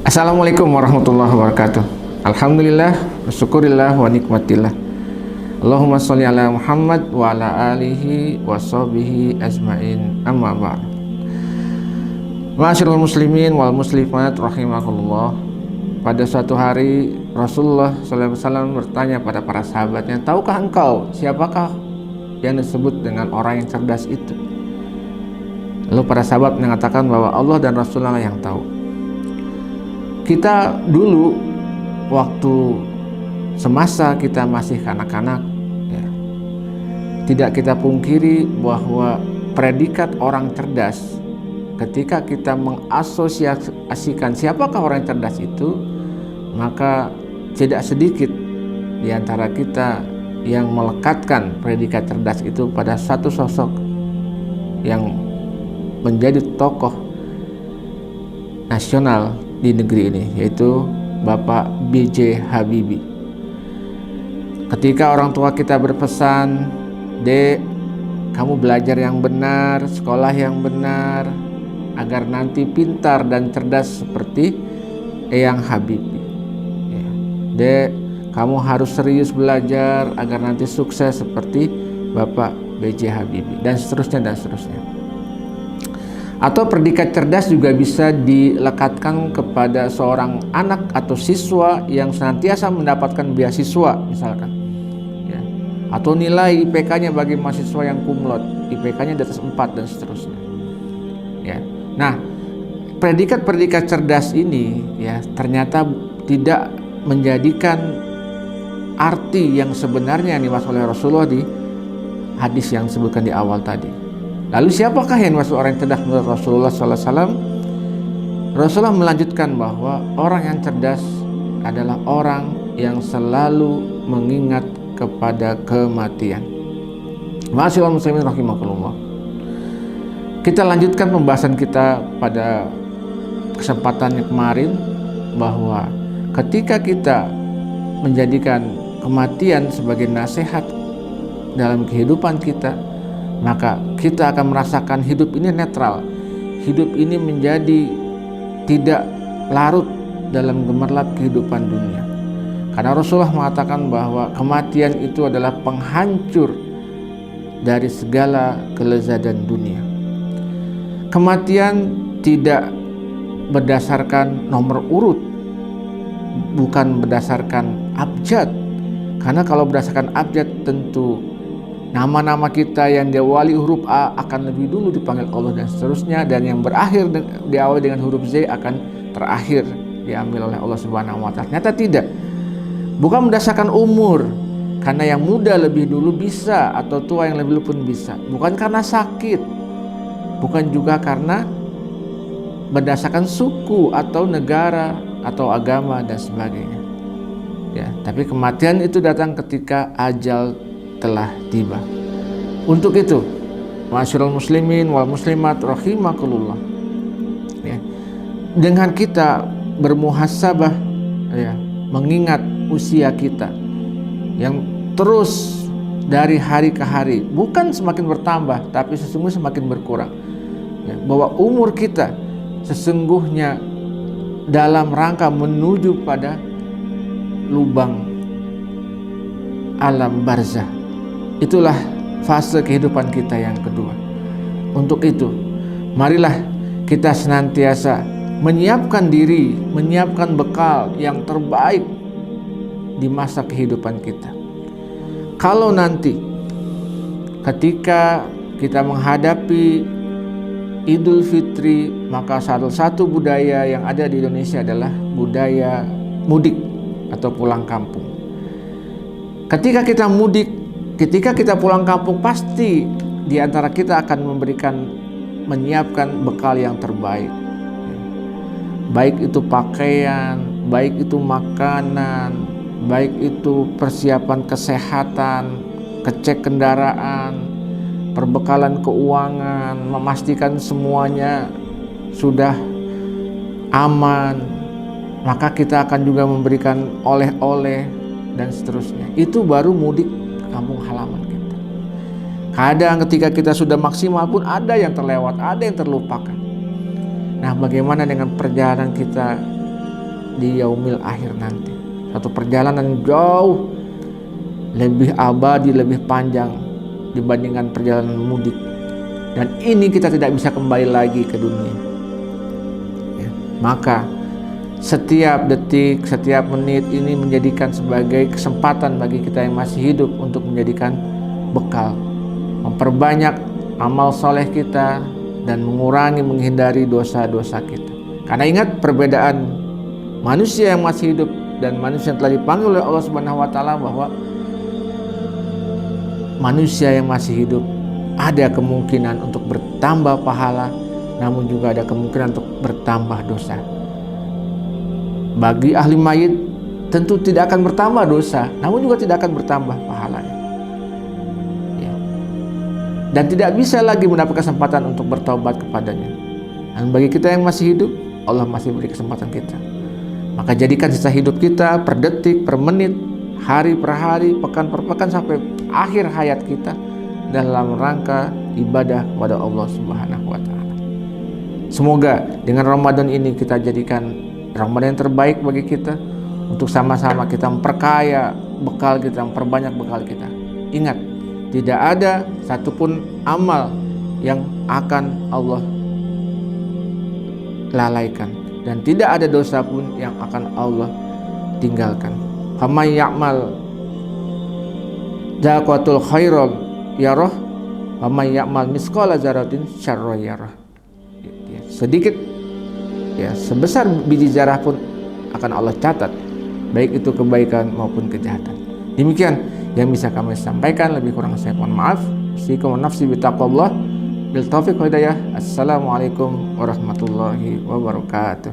Assalamualaikum warahmatullahi wabarakatuh. Alhamdulillah, syukurillah wa nikmatillah. Allahumma sholli ala Muhammad wa ala alihi wa sahbihi ajmain. Amma ba'd. Ma'asyiral muslimin wal muslimat rahimakumullah. Pada suatu hari Rasulullah SAW bertanya pada para sahabatnya, "Tahukah engkau siapakah yang disebut dengan orang yang cerdas itu?" Lalu para sahabat mengatakan bahwa Allah dan Rasulullah yang tahu. Kita dulu waktu semasa kita masih kanak-kanak, ya, tidak kita pungkiri bahwa predikat orang cerdas, ketika kita mengasosiasikan siapakah orang yang cerdas itu, maka tidak sedikit di antara kita yang melekatkan predikat cerdas itu pada satu sosok yang menjadi tokoh nasional di negeri ini, yaitu Bapak B.J. Habibie. Ketika orang tua kita berpesan, "Dek, kamu belajar yang benar, sekolah yang benar, agar nanti pintar dan cerdas seperti Eyang Habibie. Ya. Dek, kamu harus serius belajar agar nanti sukses seperti Bapak B.J. Habibie," dan seterusnya dan seterusnya. Atau predikat cerdas juga bisa dilekatkan kepada seorang anak atau siswa yang senantiasa mendapatkan beasiswa misalkan, ya. Atau nilai IPK-nya bagi mahasiswa yang kumlot, IPK-nya di atas 4 dan seterusnya, ya. Nah, predikat-predikat cerdas ini, ya, ternyata tidak menjadikan arti yang sebenarnya yang dimaksud oleh Rasulullah di hadis yang disebutkan di awal tadi. Lalu siapakah yang dimaksud orang yang cerdas menurut Rasulullah SAW? Rasulullah melanjutkan bahwa orang yang cerdas adalah orang yang selalu mengingat kepada kematian. Ma'asyiral muslimin rahimakumullah. Kita lanjutkan pembahasan kita pada kesempatan yang kemarin, bahwa ketika kita menjadikan kematian sebagai nasihat dalam kehidupan kita, maka kita akan merasakan hidup ini netral. Hidup ini menjadi tidak larut dalam gemerlap kehidupan dunia. Karena Rasulullah mengatakan bahwa kematian itu adalah penghancur dari segala kelezatan dunia. Kematian tidak berdasarkan nomor urut, bukan berdasarkan abjad. Karena kalau berdasarkan abjad, tentu nama-nama kita yang diawali huruf A akan lebih dulu dipanggil Allah dan seterusnya, dan yang berakhir diawali dengan huruf Z akan terakhir diambil oleh Allah Subhanahu wa taala. Ternyata tidak. Bukan berdasarkan umur, karena yang muda lebih dulu bisa, atau tua yang lebih dulu pun bisa. Bukan karena sakit, bukan juga karena berdasarkan suku atau negara atau agama dan sebagainya. Ya, tapi kematian itu datang ketika ajal telah tiba. Untuk itu, ma'asyiral muslimin wal muslimat rahimakumullah, ya, dengan kita bermuhasabah, ya, mengingat usia kita yang terus dari hari ke hari bukan semakin bertambah, tapi sesungguhnya semakin berkurang, ya, bahwa umur kita sesungguhnya dalam rangka menuju pada lubang alam barzah. Itulah fase kehidupan kita yang kedua. Untuk itu, marilah kita senantiasa menyiapkan diri, menyiapkan bekal yang terbaik di masa kehidupan kita. Kalau nanti ketika kita menghadapi Idul Fitri, maka salah satu budaya yang ada di Indonesia adalah budaya mudik atau pulang kampung. Ketika kita mudik, ketika kita pulang kampung, pasti di antara kita akan menyiapkan bekal yang terbaik. Baik itu pakaian, baik itu makanan, baik itu persiapan kesehatan, kecek kendaraan, perbekalan keuangan, memastikan semuanya sudah aman. Maka kita akan juga memberikan oleh-oleh dan seterusnya. Itu baru mudik kampung halaman kita. Kadang ketika kita sudah maksimal pun ada yang terlewat, ada yang terlupakan. Nah, bagaimana dengan perjalanan kita di yaumil akhir nanti. Satu perjalanan jauh lebih abadi, lebih panjang dibandingkan perjalanan mudik. Dan ini kita tidak bisa kembali lagi ke dunia. Ya, maka setiap detik, setiap menit ini menjadikan sebagai kesempatan bagi kita yang masih hidup untuk menjadikan bekal, memperbanyak amal soleh kita dan menghindari dosa-dosa kita. Karena ingat perbedaan manusia yang masih hidup dan manusia yang telah dipanggil oleh Allah Subhanahu wa taala, bahwa manusia yang masih hidup ada kemungkinan untuk bertambah pahala, namun juga ada kemungkinan untuk bertambah dosa. Bagi ahli mayit tentu tidak akan bertambah dosa, namun juga tidak akan bertambah pahalanya. Ya. Dan tidak bisa lagi mendapat kesempatan untuk bertobat kepadanya. Dan bagi kita yang masih hidup, Allah masih beri kesempatan kita. Maka jadikan sisa hidup kita per detik, per menit, hari per hari, pekan per pekan, sampai akhir hayat kita dalam rangka ibadah kepada Allah Subhanahu wa taala. Semoga dengan Ramadan ini kita jadikan Ramadan yang terbaik bagi kita, untuk sama-sama kita memperkaya bekal kita, memperbanyak bekal kita. Ingat, tidak ada satupun amal yang akan Allah lalaikan, dan tidak ada dosa pun yang akan Allah tinggalkan. Faman ya'mal dzaqatul khairan yarah, faman ya'mal misqala dzarratin syarra yarah. Sedikit, ya, sebesar biji zarah pun akan Allah catat, baik itu kebaikan maupun kejahatan. Demikian yang bisa kami sampaikan, lebih kurang saya mohon maaf. Usikum wa nafsi bitaqwallah. Bil taufiq wa hidayah. Assalamualaikum warahmatullahi wabarakatuh.